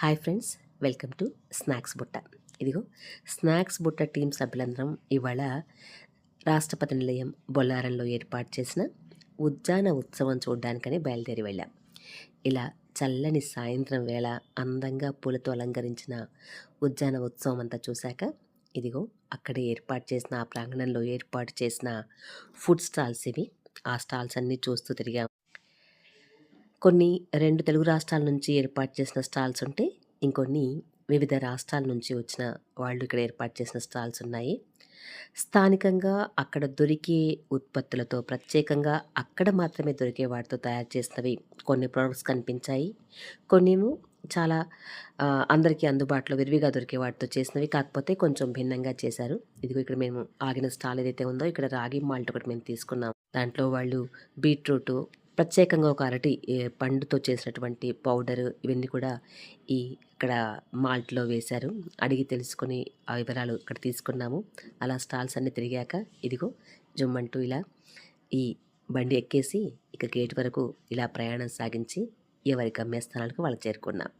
Hi friends, welcome to snacks బుట్ట. ఇదిగో snacks బుట్ట టీం సభ్యులందరం ఇవాళ రాష్ట్రపతి నిలయం బొల్లారంలో ఏర్పాటు చేసిన ఉద్యాన ఉత్సవం చూడడానికని బయలుదేరి వెళ్ళాం. ఇలా చల్లని సాయంత్రం వేళ అందంగా పూలతో అలంకరించిన ఉద్యాన ఉత్సవం అంతా చూశాక ఇదిగో అక్కడే ఏర్పాటు చేసిన ఆ ప్రాంగణంలో ఏర్పాటు చేసిన ఫుడ్ స్టాల్స్ ఇవి. ఆ స్టాల్స్ అన్నీ చూస్తూ తిరిగాం. కొన్ని 2 తెలుగు రాష్ట్రాల నుంచి ఏర్పాటు చేసిన స్టాల్స్ ఉంటే, ఇంకొన్ని వివిధ రాష్ట్రాల నుంచి వచ్చిన వాళ్ళు ఇక్కడ ఏర్పాటు చేసిన స్టాల్స్ ఉన్నాయి. స్థానికంగా అక్కడ దొరికే ఉత్పత్తులతో ప్రత్యేకంగా అక్కడ మాత్రమే దొరికే వాటితో తయారు చేసినవి కొన్ని ప్రొడక్ట్స్ కనిపించాయి. కొన్నేమో చాలా అందరికీ అందుబాటులో విరివిగా దొరికే వాటితో చేసినవి, కాకపోతే కొంచెం భిన్నంగా చేశారు. ఇదిగో ఇక్కడ మేము ఆగిన స్టాల్ ఏదైతే ఉందో ఇక్కడ రాగి మాల్ట్ ఒకటి మేము తీసుకున్నాం. దాంట్లో వాళ్ళు బీట్రూటు, ప్రత్యేకంగా ఒక అరటి పండుతో చేసినటువంటి పౌడరు ఇవన్నీ కూడా ఇక్కడ మాల్ట్‌లో వేశారు. అడిగి తెలుసుకొని ఆ వివరాలు ఇక్కడ తీసుకున్నాము. అలా స్టాల్స్ అన్నీ తిరిగాక ఇదిగో జుమ్మంటూ ఇలా ఈ బండి ఎక్కేసి ఇక గేట్ వరకు ఇలా ప్రయాణం సాగించి ఎవరి గమ్యస్థానాలకు వాళ్ళు చేరుకున్నాం.